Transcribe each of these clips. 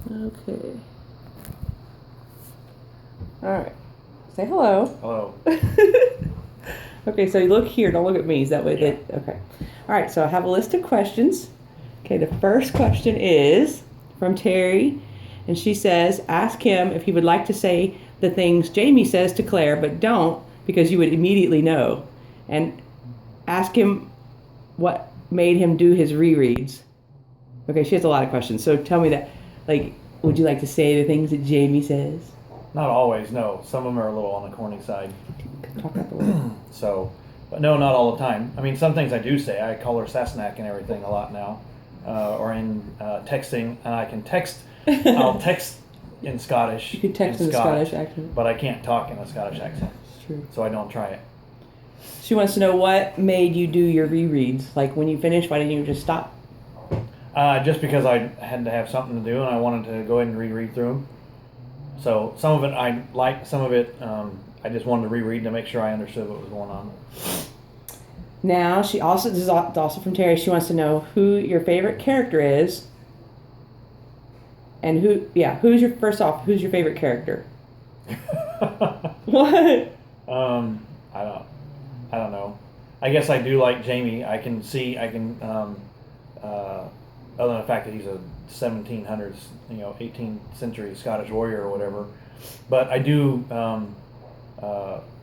Okay. All right. Say hello. Hello. Okay, so you look here. Don't look at me. Is that way? Yeah. Okay. All right. So I have a list of questions. Okay. The first question is from Terry, and she says, "Ask him if he would like to say the things Jamie says to Claire, but don't because you would immediately know, and ask him what made him do his rereads." Okay. She has a lot of questions. So tell me that. Like, would you like to say the things that Jamie says? Not always, no. Some of them are a little on the corny side. Talk about the word. So, but no, not all the time. I mean, some things I do say. I call her Sassenach and everything a lot now. Or in texting, and I can text. I'll text in Scottish. You can text in the Scottish accent. But I can't talk in a Scottish accent. It's true. So I don't try it. She wants to know what made you do your rereads. Like when you finished, why didn't you just stop? Just because I had to have something to do, and I wanted to go ahead and reread through them. So some of it I liked, some of it I just wanted to reread to make sure I understood what was going on. Now she also, this is also from Terry. She wants to know who your favorite character is, and who's your who's your favorite character? What? I don't know. I guess I do like Jamie. I can other than the fact that he's a 1700s, 18th century Scottish warrior or whatever. But I do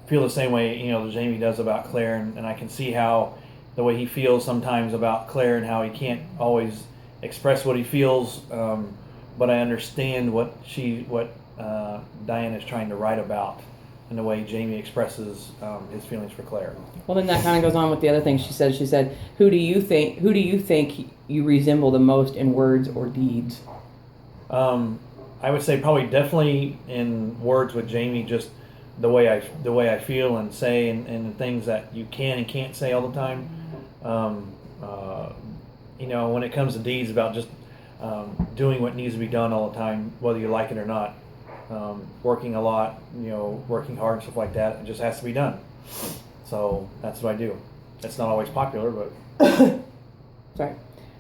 feel the same way, that Jamie does about Claire, and I can see how the way he feels sometimes about Claire and how he can't always express what he feels. But I understand what Diane is trying to write about, and the way Jamie expresses his feelings for Claire. Well, then that kind of goes on with the other thing she said. She said, who do you think you resemble the most in words or deeds? I would say probably definitely in words with Jamie, just the way I feel and say and things that you can and can't say all the time. When it comes to deeds, about just doing what needs to be done all the time, whether you like it or not. Working a lot, working hard and stuff like that. It just has to be done. So that's what I do. It's not always popular, but Sorry.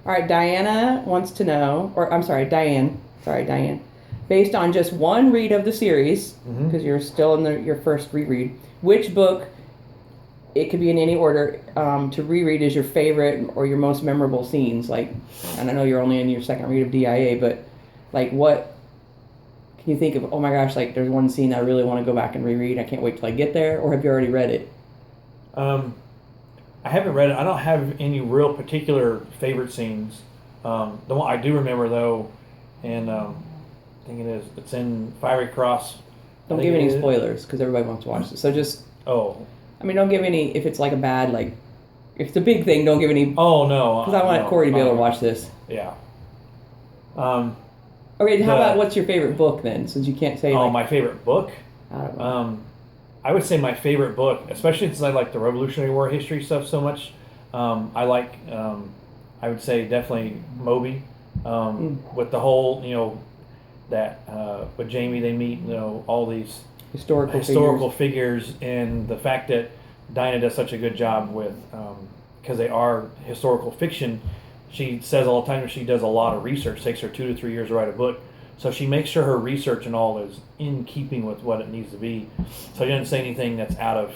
All right, Diana wants to know, or I'm sorry, Diane. Sorry, Diane. Based on just one read of the series, because you're still in your first reread, which book, it could be in any order, to reread is your favorite or your most memorable scenes? Like, and I know you're only in your second read of DIA, but like what can you think of? Oh my gosh, like there's one scene I really want to go back and reread. I can't wait till I get there. Or have you already read it? I haven't read it. I don't have any real particular favorite scenes. The one I do remember though, and I think it's in Fiery Cross. Don't give any spoilers because everybody wants to watch it. So just I mean, don't give any if it's like a bad if it's a big thing. Don't give any. Oh no, because I want Corey to be able to watch this. Yeah. Okay, how about what's your favorite book then? Since you can't say. My favorite book. I don't know. I would say my favorite book, especially since I like the Revolutionary War history stuff so much. I like, I would say definitely Moby, with the whole, that with Jamie they meet, all these historical figures, and the fact that Dinah does such a good job with, because they are historical fiction. She says all the time that she does a lot of research. It takes her 2 to 3 years to write a book. So she makes sure her research and all is in keeping with what it needs to be. So she doesn't say anything that's out of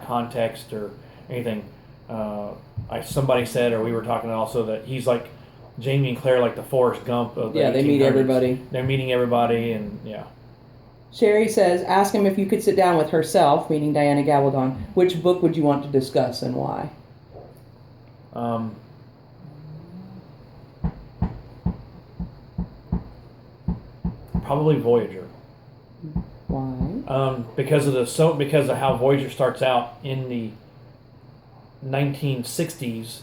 context or anything. Somebody said, or we were talking also, that he's like Jamie and Claire, like the Forrest Gump of the 1800s. They meet everybody. They're meeting everybody, and yeah. Sherry says, ask him if you could sit down with herself, meaning Diana Gabaldon. Which book would you want to discuss and why? Probably Voyager. Why? Because of how Voyager starts out in the 1960s,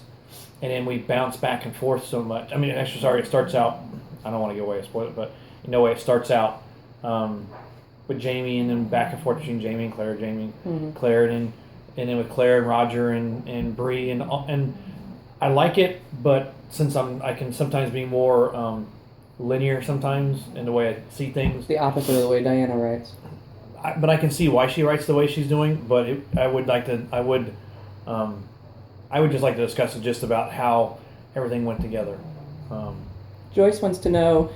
and then we bounce back and forth so much. I mean, actually, sorry, it starts out. I don't want to give away a spoiler, but it starts out with Jamie, and then back and forth between Jamie and Claire, Claire, and then with Claire and Roger and Bree, and I like it, but since I can sometimes be more linear sometimes in the way I see things. The opposite of the way Diana writes. But I can see why she writes the way she's doing. But I would just like to discuss it just about how everything went together. Joyce wants to know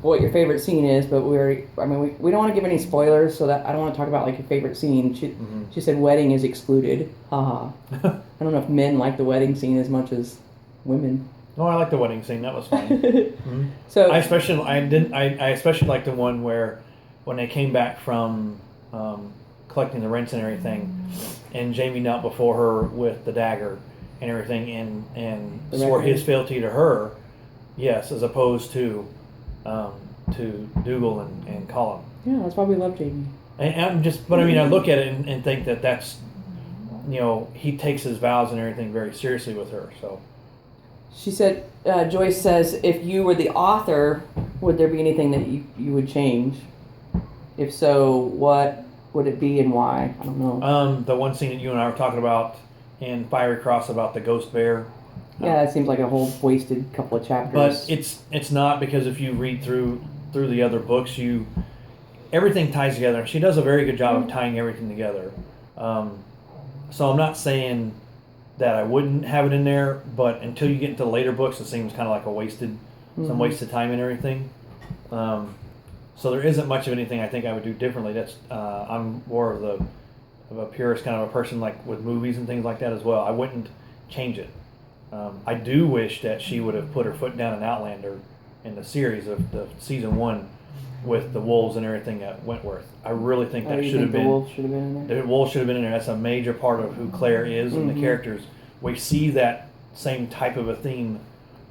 what your favorite scene is, but we don't want to give any spoilers, so that I don't want to talk about like your favorite scene. She said wedding is excluded. Haha. I don't know if men like the wedding scene as much as women. No, I like the wedding scene. That was fun. So I especially liked the one where when they came back from collecting the rents and everything, and Jamie knelt before her with the dagger and everything, and swore his fealty to her, yes, as opposed to Dougal and Colin. Yeah, that's why we love Jamie. But I mean, I look at it and think that's, he takes his vows and everything very seriously with her. So she said, Joyce says, if you were the author, would there be anything that you would change? If so, what would it be and why? I don't know. The one scene that you and I were talking about in Fiery Cross about the ghost bear. Yeah, that seems like a whole wasted couple of chapters. But it's not, because if you read through the other books, everything ties together. She does a very good job of tying everything together. So I'm not saying that I wouldn't have it in there, but until you get into the later books, it seems kind of like some wasted time and everything. So there isn't much of anything I think I would do differently. I'm more of a purist kind of a person, like with movies and things like that as well. I wouldn't change it. I do wish that she would have put her foot down in Outlander in the series of the season 1 with the wolves and everything at Wentworth. I really think that should have been. The wolves should have been in there. The wolves should have been in there. That's a major part of who Claire is and the characters. We see that same type of a theme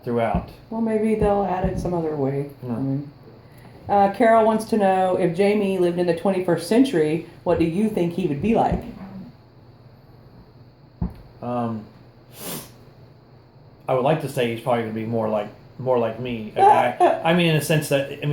throughout. Well, maybe they'll add it some other way. Carol wants to know, if Jamie lived in the 21st century, what do you think he would be like? I would like to say he's probably going to be more like me. I mean, in a sense that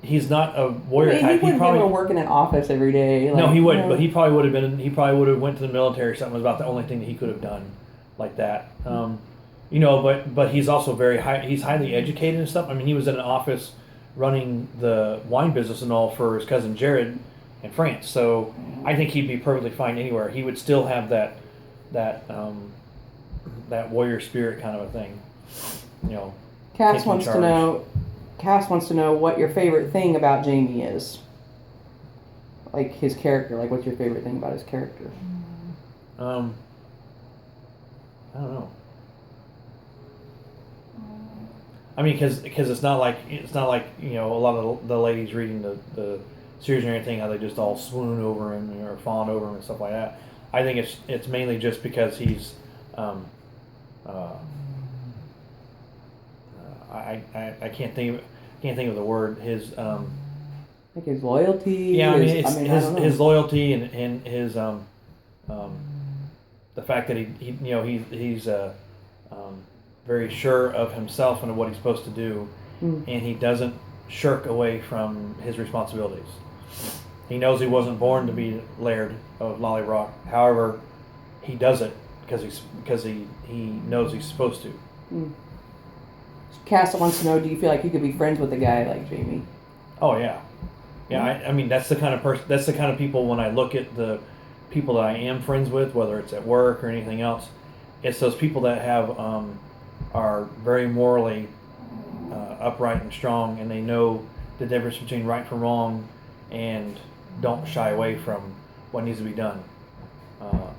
he's not a warrior type. He probably would work in an office every day. No, he wouldn't. But he probably would have been. He probably would have went to the military or something. It was about the only thing that he could have done like that. But he's also very high. He's highly educated and stuff. I mean, he was in an office running the wine business and all for his cousin Jared in France. So I think he'd be perfectly fine anywhere. He would still have that warrior spirit kind of a thing. Cass wants to know what your favorite thing about Jamie is. Like his character. Like, what's your favorite thing about his character? I don't know. I mean, because it's not like a lot of the ladies reading the series or anything, how they just all swoon over him or fawn over him and stuff like that. I think it's mainly just because he's I can't think of the word. His like his loyalty. Yeah, his loyalty and his the fact that he's very sure of himself and of what he's supposed to do, and he doesn't shirk away from his responsibilities. He knows he wasn't born to be Laird of Lollyrock. However, he does it because he knows he's supposed to. Cass wants to know, do you feel like you could be friends with a guy like Jamie? Oh yeah. I mean, that's the kind of person. That's the kind of people. When I look at the people that I am friends with, whether it's at work or anything else, it's those people that are very morally upright and strong, and they know the difference between right from wrong, and don't shy away from what needs to be done.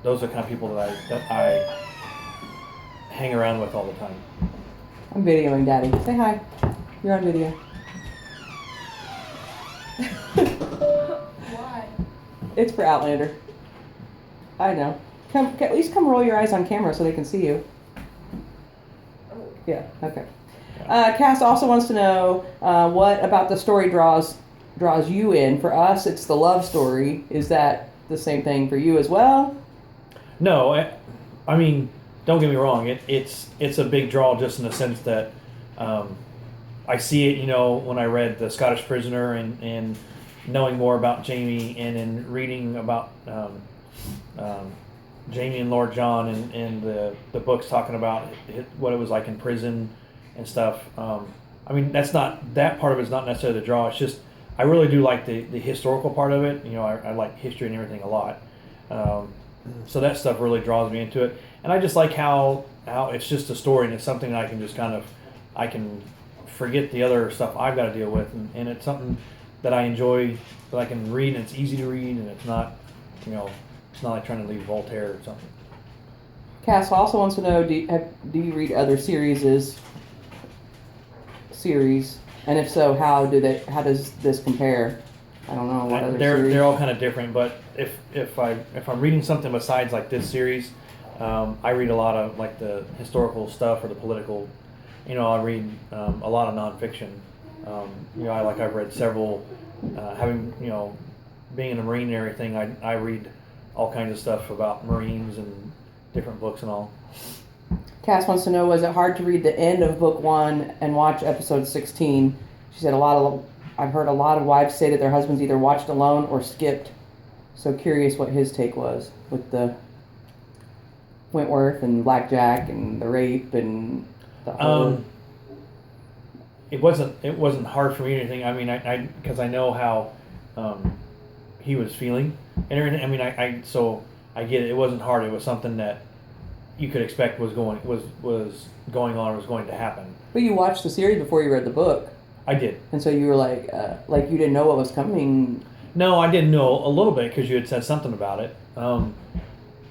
Those are the kind of people that I hang around with all the time. I'm videoing Daddy. Say hi. You're on video. Why? It's for Outlander. I know. At least come roll your eyes on camera so they can see you. Yeah, okay. Cass also wants to know what about the story draws you in. For us, it's the love story. Is that the same thing for you as well? No, I mean, don't get me wrong. It's a big draw just in the sense that I see it, when I read The Scottish Prisoner and knowing more about Jamie, and in reading about Jamie and Lord John and the books talking about what it was like in prison and stuff. I mean, that part of it's not necessarily the draw. It's just I really do like the historical part of it. I like history and everything a lot. So that stuff really draws me into it. And I just like how it's just a story, and it's something that I can just I can forget the other stuff I've got to deal with, and it's something that I enjoy, that I can read, and it's easy to read, and it's not, it's not like trying to read Voltaire or something. Cass also wants to know, do you read other series? And if so, how does this compare? I don't know what other series. They're all kind of different, but if I'm reading something besides like this series, I read a lot of like the historical stuff or the political. I read a lot of nonfiction. I've read several. Being in a Marine and everything, I read all kinds of stuff about Marines and different books and all. Cass wants to know, was it hard to read the end of book 1 and watch episode 16? She said I've heard a lot of wives say that their husbands either watched alone or skipped. So curious what his take was with the Wentworth and Blackjack and the rape and the whole... It wasn't hard for me or anything. I mean, because I know how he was feeling and everything. I mean, so I get it. It wasn't hard. It was something that you could expect was going on, was going to happen. But you watched the series before you read the book. I did. And so you were like you didn't know what was coming. No, I didn't know a little bit because you had said something about it.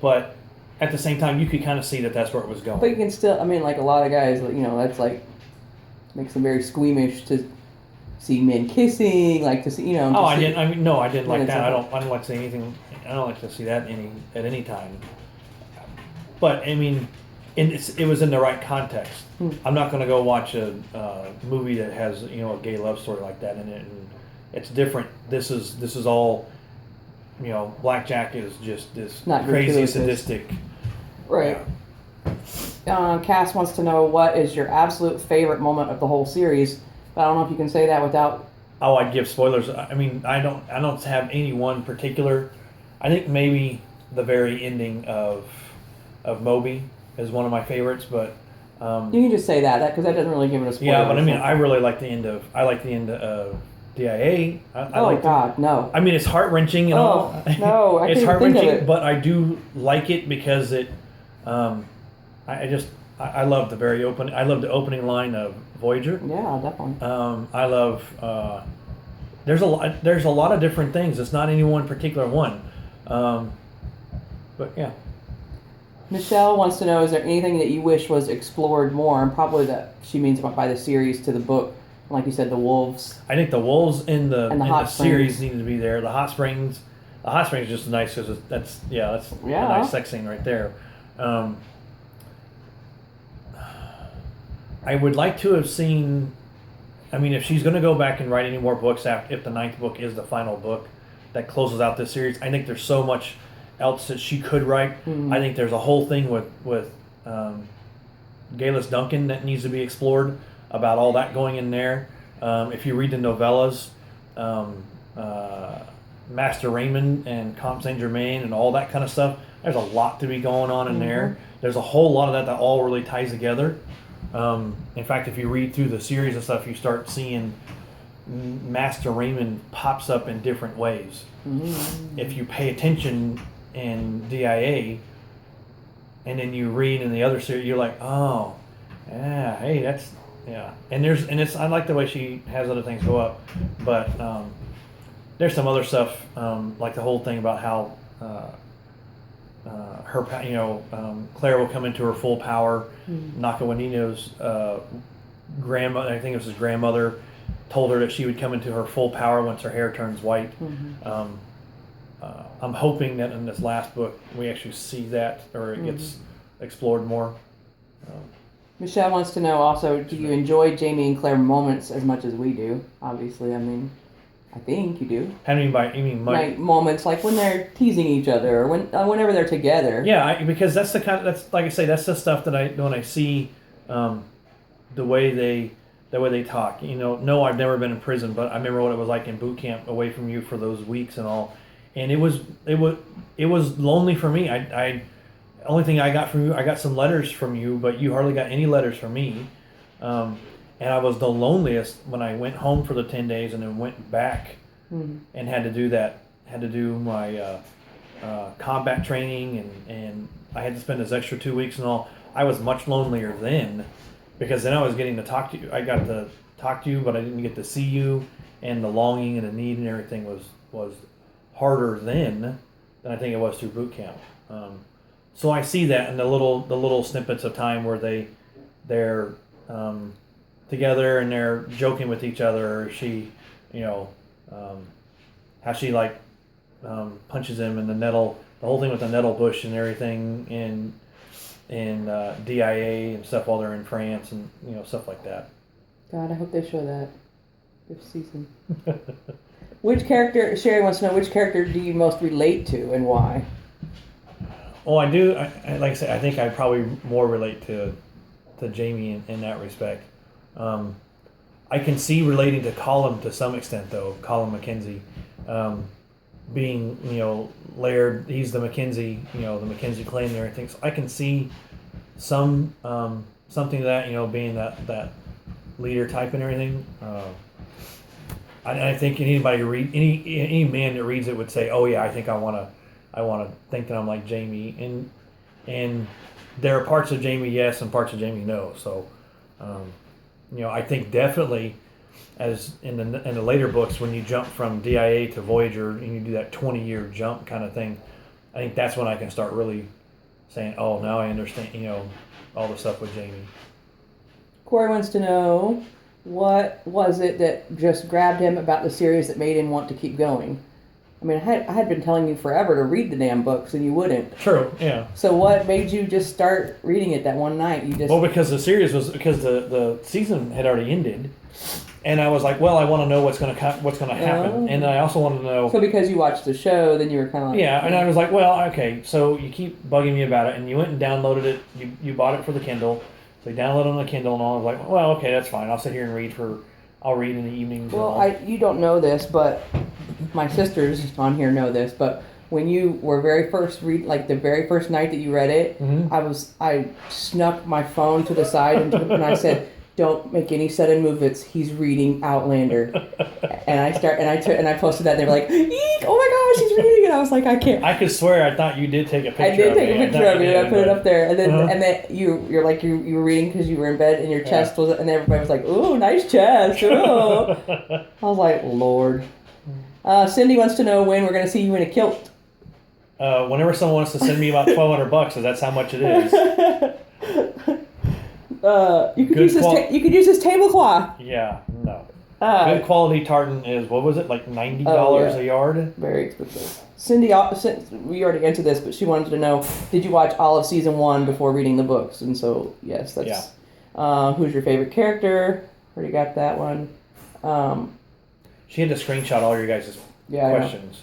But at the same time, you could kind of see that that's where it was going. But you can still, I mean, like a lot of guys, that's like makes them very squeamish to see men kissing, like to see, Oh, I didn't. I mean, no, I didn't like that. I don't like to see anything. I don't like to see that at any time. But I mean, it was in the right context. I'm not going to go watch a movie that has a gay love story like that in it, and it's different. This is all, Blackjack is just this not crazy sadistic. Right. Cass wants to know, what is your absolute favorite moment of the whole series? But I don't know if you can say that without. Oh, I'd give spoilers. I mean, I don't have any one particular. I think maybe the very ending of Moby is one of my favorites, but you can just say that because that doesn't really give it a spoiler. Yeah, but I mean, I really like the end of DIA. No. I mean, it's heart wrenching and all. No, I it's can't heart think wrenching, of it. but I do like it because it. I love the very open. I love the opening line of Voyager. Yeah, definitely. I love. There's a lot of different things. It's not any one particular one. But yeah. Michelle wants to know, is there anything that you wish was explored more? And probably that she means by the series to the book. Like you said, the wolves. I think the wolves in the hot series needed to be there. The hot springs is just nice because that's a nice sex scene right there. I would like to have seen. I mean, if she's going to go back and write any more books if the 9th book is the final book that closes out this series, I think there's so much else that she could write. Mm-hmm. I think there's a whole thing with Galis Duncan that needs to be explored about all that going in there. If you read the novellas, Master Raymond and Comte Saint Germain and all that kind of stuff, there's a lot to be going on in there. There's a whole lot of that all really ties together. In fact, if you read through the series and stuff, you start seeing Master Raymond pops up in different ways. Mm-hmm. If you pay attention in DIA, and then you read in the other series, you're like, oh, yeah, hey, that's yeah. And I like the way she has other things go up, but there's some other stuff like the whole thing about how Claire will come into her full power. Nakawanino's grandmother, I think it was his grandmother, told her that she would come into her full power once her hair turns white. I'm hoping that in this last book we actually see that, or it gets explored more. Michelle wants to know also, do you enjoy Jamie and Claire moments as much as we do? Obviously, I mean, I think you do. How do you mean by like moments like when they're teasing each other, or whenever they're together? Yeah, because that's that's like I say, that's the stuff that when I see the way they talk. No, I've never been in prison, but I remember what it was like in boot camp, away from you for those weeks and all. And it was lonely for me. Only thing I got from you, I got some letters from you, but you hardly got any letters from me. And I was the loneliest when I went home for the 10 days and then went back and had to do that. Had to do my combat training and I had to spend this extra 2 weeks and all. I was much lonelier then because then I was getting to talk to you. I got to talk to you, but I didn't get to see you, and the longing and the need and everything was harder then than I think it was through boot camp. So I see that in the little snippets of time where they're together and they're joking with each other. She, how she punches him in the nettle, the whole thing with the nettle bush and everything in DIA and stuff while they're in France and stuff like that. God, I hope they show that this season. Which character, Sherry wants to know, which character do you most relate to and why? Oh, I do. Like I said, I think I probably more relate to Jamie in that respect. I can see relating to Colin to some extent, though. Colin McKenzie, being Laird, he's the McKenzie, the McKenzie clan and everything. So I can see some something to that, being that leader type and everything. I think anybody read any man that reads it would say, "Oh yeah, I think I want to think that I'm like Jamie." And there are parts of Jamie yes and parts of Jamie no. So, I think definitely, as in the later books, when you jump from DIA to Voyager and you do that 20-year jump kind of thing, I think that's when I can start really saying, "Oh, now I understand." All the stuff with Jamie. Corey wants to know, what was it that just grabbed him about the series that made him want to keep going? I mean, I had been telling you forever to read the damn books, and you wouldn't. True, yeah. So what made you just start reading it that one night? Well, because the season had already ended, and I was like, well, I want to know what's going to happen, and I also wanted to know. So because you watched the show, then you were kind of like, yeah, and I was like, well, okay, so you keep bugging me about it, and you went and downloaded it. You bought it for the Kindle. So you download it on the Kindle and all. I was like, well, okay, that's fine. I'll sit here and I'll read in the evenings. Well, you don't know this, but my sisters on here know this, but when you were very first the very first night that you read it, mm-hmm. I snuck my phone to the side and I said, "Don't make any sudden movements. He's reading Outlander." And I posted that and they were like, "Eek, oh my gosh, he's reading it." I was like, I can't. I could swear I thought you did take a picture. I did take a picture of you. I put it up there, and then uh-huh. and then you were reading because you were in bed and your chest was, and everybody was like, "Ooh, nice chest." Ooh. I was like, Lord. Cindy wants to know when we're going to see you in a kilt. Whenever someone wants to send me about $1,200, that's how much it is. You could use this tablecloth. Yeah, no. Good quality tartan is, what was it, like $90 a yard? Very expensive. Cindy, we already answered this, but she wanted to know, did you watch all of season 1 before reading the books? And so, yes, that's... Yeah. Who's your favorite character? Already got that one. She had to screenshot all your guys' questions.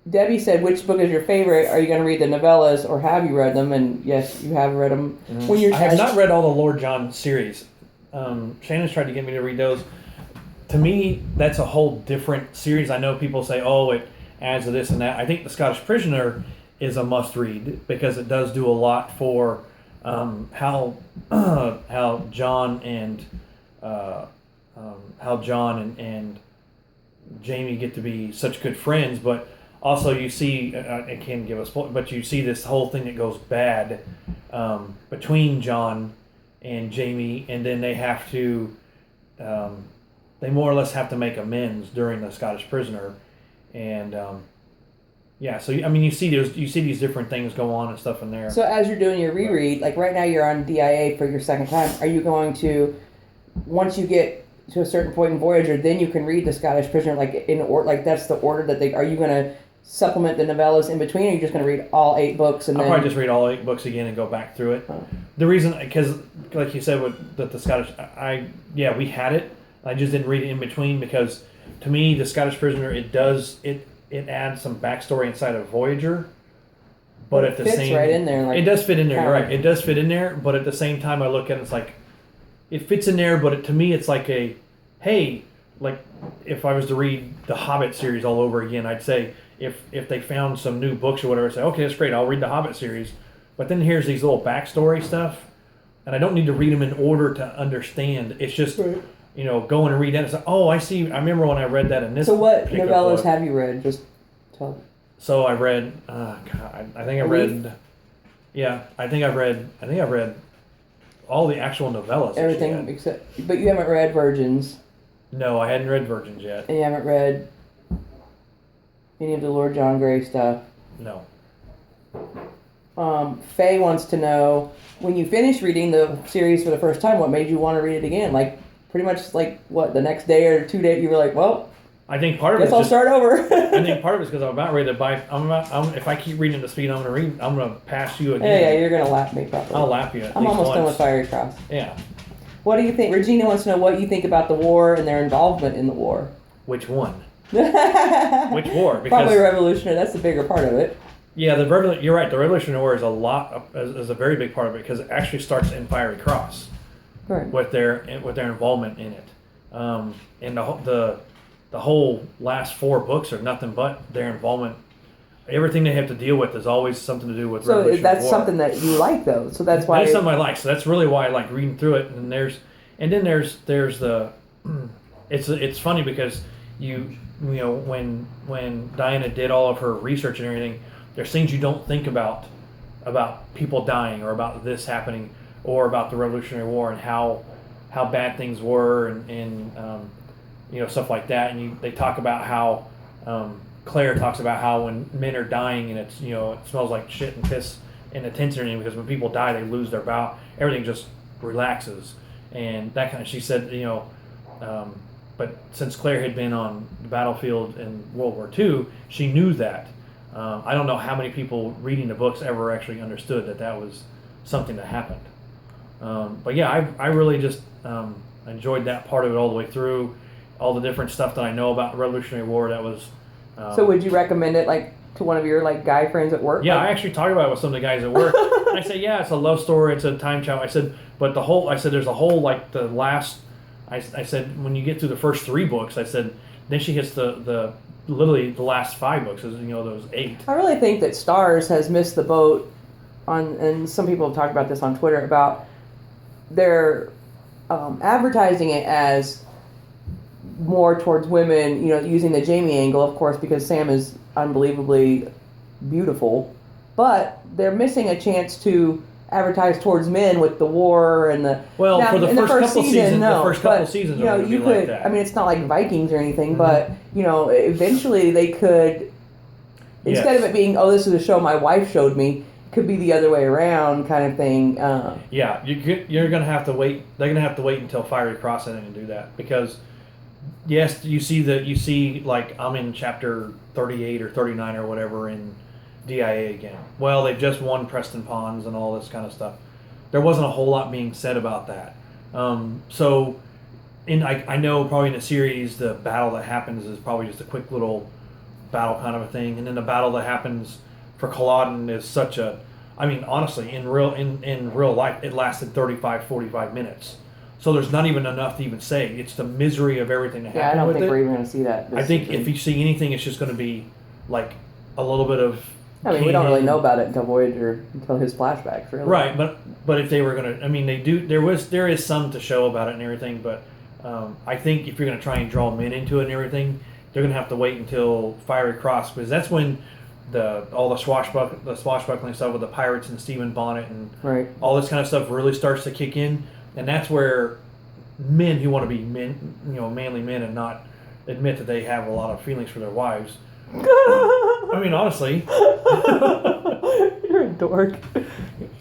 Debbie said, which book is your favorite? Are you going to read the novellas, or have you read them? And yes, you have read them. Mm-hmm. I have not read all the Lord John series. Shannon's tried to get me to read those. To me, that's a whole different series. I know people say, oh, it adds to this and that. I think The Scottish Prisoner is a must-read because it does do a lot for how John and Jamie get to be such good friends, but also you see, I can't give a spoiler, but you see this whole thing that goes bad between John and Jamie, and then they have to, they more or less have to make amends during The Scottish Prisoner, and so I mean you see these different things go on and stuff in there. So as you're doing your reread, like right now you're on DIA for your second time, are you going to, once you get to a certain point in Voyager, then you can read The Scottish Prisoner, like that's the order that they, are you going to supplement the novellas in between, or are you just going to read all 8 books and I'll then... probably just read all 8 books again and go back through it. The reason, because like you said with the Scottish, we had it, I just didn't read it in between because to me The Scottish Prisoner, it adds some backstory inside of Voyager, but at the same... It fits right in there. It does fit in there, you're right. It does fit in there, but at the same time I look at it, it's like, it fits in there, but to me it's like like if I was to read the Hobbit series all over again, I'd say if they found some new books or whatever, I'd say, okay, that's great, I'll read the Hobbit series. But then here's these little backstory stuff, and I don't need to read them in order to understand. It's just, go and read that. It's like, oh, I see. I remember when I read that in this. So what novellas have you read? Just tell me. So I read, I think I read all the actual novellas. that she Everything had. except, but you haven't read Virgins, No, I hadn't read Virgins yet. and you haven't read any of the Lord John Gray stuff. No. Faye wants to know, when you finished reading the series for the first time, what made you want to read it again? Like, pretty much like, what, the next day or 2 days, you were like, well, I think part of guess it's I'll just, start over. I think part of it's because I'm about ready to buy. If I keep reading at the speed I'm gonna pass you again. Yeah, you're going to lap me probably. I'll lap you. At I'm least almost done once. with Fiery Cross. Yeah. What do you think? Regina wants to know what you think about the war and their involvement in the war. Which one? Which war? Because- Probably revolutionary. That's the bigger part of it. Yeah, you're right. The Revolutionary War is is a very big part of it because it actually starts in Fiery Cross Right. with their involvement in it, and the whole last 4 books are nothing but their involvement. Everything they have to deal with is always something to do with So Revolutionary that's War. something that you like, though. So that's why. That's something I like. So that's really why I like reading through it. And then there's the it's funny because you know when Diana did all of her research and everything, there's things you don't think about people dying or about this happening or about the Revolutionary War and how bad things were and stuff like that. And they talk about how Claire talks about how when men are dying and it's it smells like shit and piss and the tents and everything, because when people die they lose their bow, everything just relaxes and that kind of. She said but since Claire had been on the battlefield in World War II, she knew that. I don't know how many people reading the books ever actually understood that was something that happened. But yeah, I really just enjoyed that part of it all the way through. All the different stuff that I know about the Revolutionary War, that was... So would you recommend it like to one of your like guy friends at work? Yeah, like, I actually talked about it with some of the guys at work. And I say, yeah, it's a love story, it's a time travel. I said, but there's a whole, like, the last... I said, when you get through the first 3 books, I said, then she hits the literally the last 5 books, those 8. I really think that Stars has missed the boat on, and some people have talked about this on Twitter, about their advertising it as more towards women, using the Jamie angle, of course, because Sam is unbelievably beautiful, but they're missing a chance to advertise towards men with the war and the... Well, now, for the in first couple seasons, no, the first couple but, seasons you know, are going to you be could, like that. I mean, it's not like Vikings or anything, but, eventually they could, instead of it being, oh, this is a show my wife showed me, could be the other way around kind of thing. Yeah, you're going to have to wait. They're going to have to wait until Fiery Cross ending to do that, because yes, you see like I'm in chapter 38 or 39 or whatever in DIA again. Well, they've just won Preston Pons and all this kind of stuff. There wasn't a whole lot being said about that. So, I know probably in the series the battle that happens is probably just a quick little battle kind of a thing, and then the battle that happens for Culloden is such a... I mean, honestly, in real life, it lasted 35-45 minutes. So there's not even enough to even say. It's the misery of everything that Yeah, I happened don't with think it. we're even going to see that. I think if you see anything, it's just going to be like a little bit of... I mean, we don't really know about it until Voyager, until his flashbacks, really. Right, but if they were going to... I mean, they do... There is some to show about it and everything, but I think if you're going to try and draw men into it and everything, they're going to have to wait until Fiery Cross, because that's when all the swashbuckling stuff with the pirates and Stephen Bonnet and Right. all this kind of stuff really starts to kick in, and that's where men who want to be men, manly men, and not admit that they have a lot of feelings for their wives. I mean, honestly, You're a dork.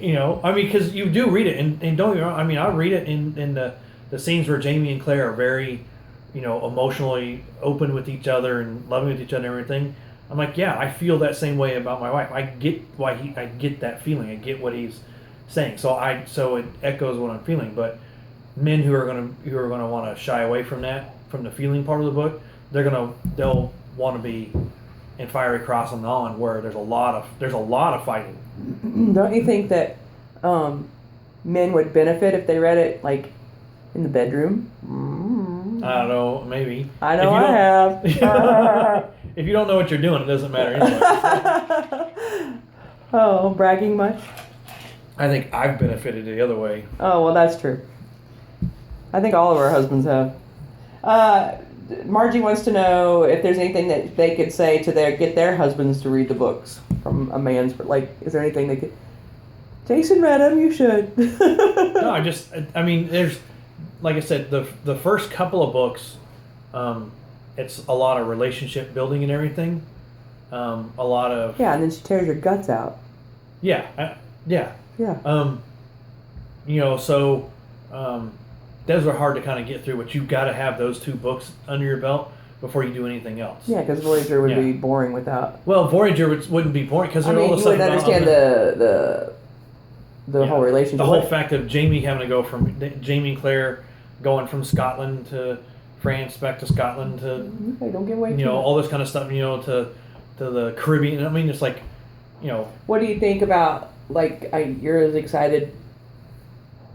I mean, because you do read it, and don't get me wrong. I mean, I read it in the scenes where Jamie and Claire are very, emotionally open with each other and loving with each other and everything. I'm like, yeah, I feel that same way about my wife. I get I get that feeling. I get what he's saying. So it echoes what I'm feeling. But men who are gonna want to shy away from that, from the feeling part of the book, they'll want to be in Fiery Cross and on, where there's a lot of fighting. Don't you think that men would benefit if they read it, like, in the bedroom? I don't know, maybe. I know I have. If you don't know what you're doing, it doesn't matter anyway. Oh, bragging much? I think I've benefited the other way. Oh, well, that's true. I think all of our husbands have. Margie wants to know if there's anything that they could say to get their husbands to read the books from a man's, like, is there anything they could... Jason read them. You should. No, I mean, there's, like I said, the first couple of books, it's a lot of relationship building and everything. A lot of Yeah, and then she tears your guts out. yeah. Yeah. So those are hard to kind of get through, but you've got to have those two books under your belt before you do anything else. Yeah, because Voyager would be boring without. Well, Voyager wouldn't be boring because they're all the you stuff wouldn't about understand the whole relationship. The whole fact of Jamie having to go from Jamie and Claire going from Scotland to France, back to Scotland to Okay, don't give away. Too much. all this kind of stuff. To the Caribbean. I mean, it's like, What do you think about you're as excited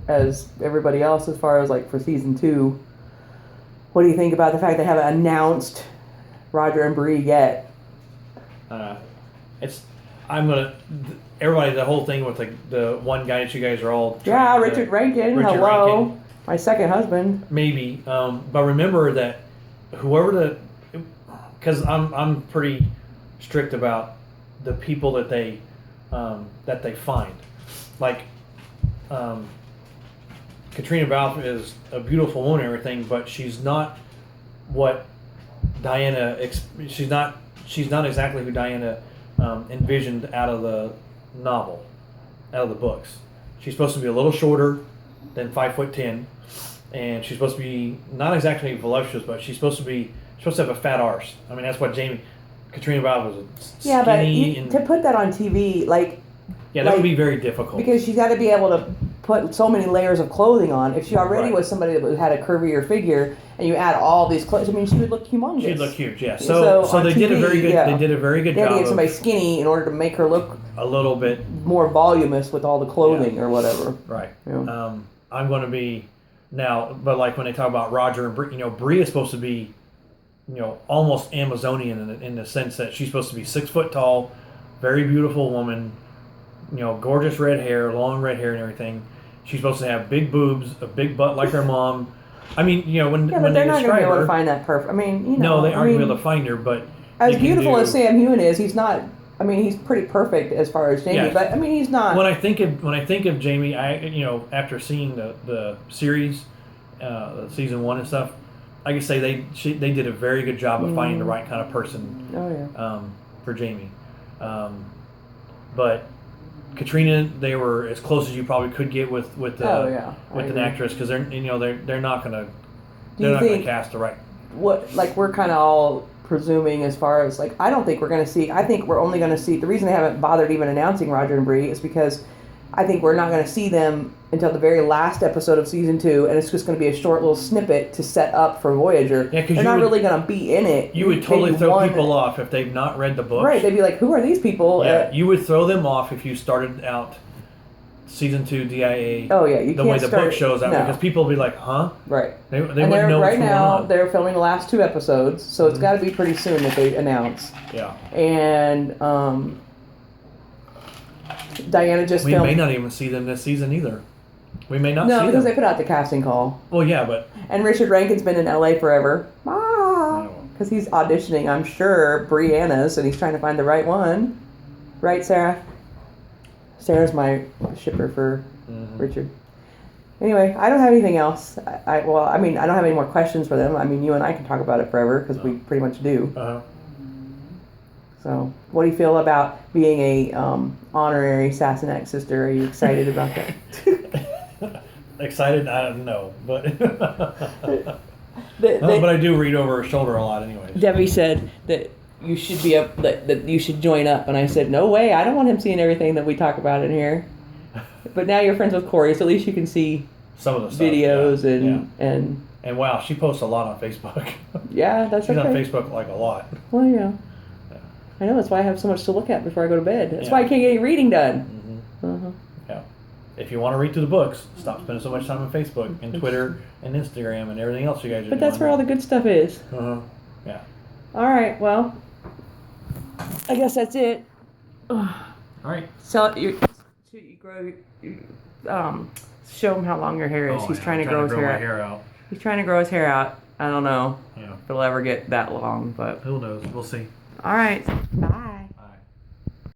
as everybody else as far as for season 2? What do you think about the fact they haven't announced Roger and Bree yet? Everybody, the whole thing with the one guy that you guys are all Richard Rankin. Hello, my second husband. Maybe, but remember that because I'm pretty strict about the people that they find, Katrina Balfe is a beautiful woman and everything, but she's not what Diana. She's not exactly who Diana envisioned out of the novel, out of the books. She's supposed to be a little shorter than 5'10", and she's supposed to be not exactly voluptuous, but she's supposed to have a fat arse. I mean, that's what Katrina Balfe was skinny. To put that on TV, that would be very difficult because she's got to be able to put so many layers of clothing on. If she already was somebody that had a curvier figure, and you add all these clothes, I mean, she would look humongous. She'd look huge, yeah. So they did a very good. They did a very good job. They had to get of somebody skinny in order to make her look a little bit more voluminous with all the clothing or whatever. Right. Yeah. I'm going to be now, but when they talk about Roger and Bree, Bree is supposed to be, almost Amazonian in the sense that she's supposed to be 6 foot tall, very beautiful woman, gorgeous red hair, long red hair and everything. She's supposed to have big boobs, a big butt like her mom. I mean, when but they they're not going to describe be able her, to find that perfect. I mean, no, they aren't going to be able to find her. But as beautiful as Sam Heughan is, he's not. I mean, he's pretty perfect as far as Jamie, yes. but I mean, he's not. When I think of Jamie, after seeing the series, season 1 and stuff, I can say they did a very good job of finding the right kind of person. Oh yeah. For Jamie, but Katrina, they were as close as you probably could get with an actress because they're not gonna cast the right. What we're kind of all presuming as far as I don't think we're going to see. I think we're only going to see. The reason they haven't bothered even announcing Roger and Bree is because I think we're not going to see them until the very last episode of season 2, and it's just going to be a short little snippet to set up for Voyager. Yeah, because they're not really going to be in it. You would totally throw people off if they've not read the books. Right? They'd be like, "Who are these people?" Yeah, you would throw them off if you started out season 2 DIA. Oh yeah, you the can't way the book shows out because people will be like, "Huh?" Right. They wouldn't know what's going on. They're filming the last 2 episodes, so it's got to be pretty soon that they announce. Yeah. And Diana just we filmed. may not even see them this season either. We may not see them. No, because they put out the casting call. Well, yeah, but... And Richard Rankin's been in LA forever. Because he's auditioning, I'm sure, Brianna's, and he's trying to find the right one. Right, Sarah? Sarah's my shipper for Richard. Anyway, I don't have anything else. I don't have any more questions for them. I mean, you and I can talk about it forever, because we pretty much do. Uh-huh. So, what do you feel about being a honorary Sassenach sister? Are you excited about that? Excited? I don't know, but but I do read over her shoulder a lot, anyways. Debbie said that you should that you should join up, and I said, no way. I don't want him seeing everything that we talk about in here. But now you're friends with Corey, so at least you can see some of the stuff, videos and wow, she posts a lot on Facebook. Yeah, that's she's on Facebook a lot. Well, yeah. I know, that's why I have so much to look at before I go to bed. That's why I can't get any reading done. Mm-hmm. Yeah. If you want to read through the books, stop spending so much time on Facebook and Twitter and Instagram and everything else you guys are doing. But that's where all the good stuff is. Yeah. All right, well, I guess that's it. All right. So you grow, show him how long your hair is. He's trying to grow his hair out. He's trying to grow his hair out. I don't know if it'll ever get that long, but who knows? We'll see. All right. Bye.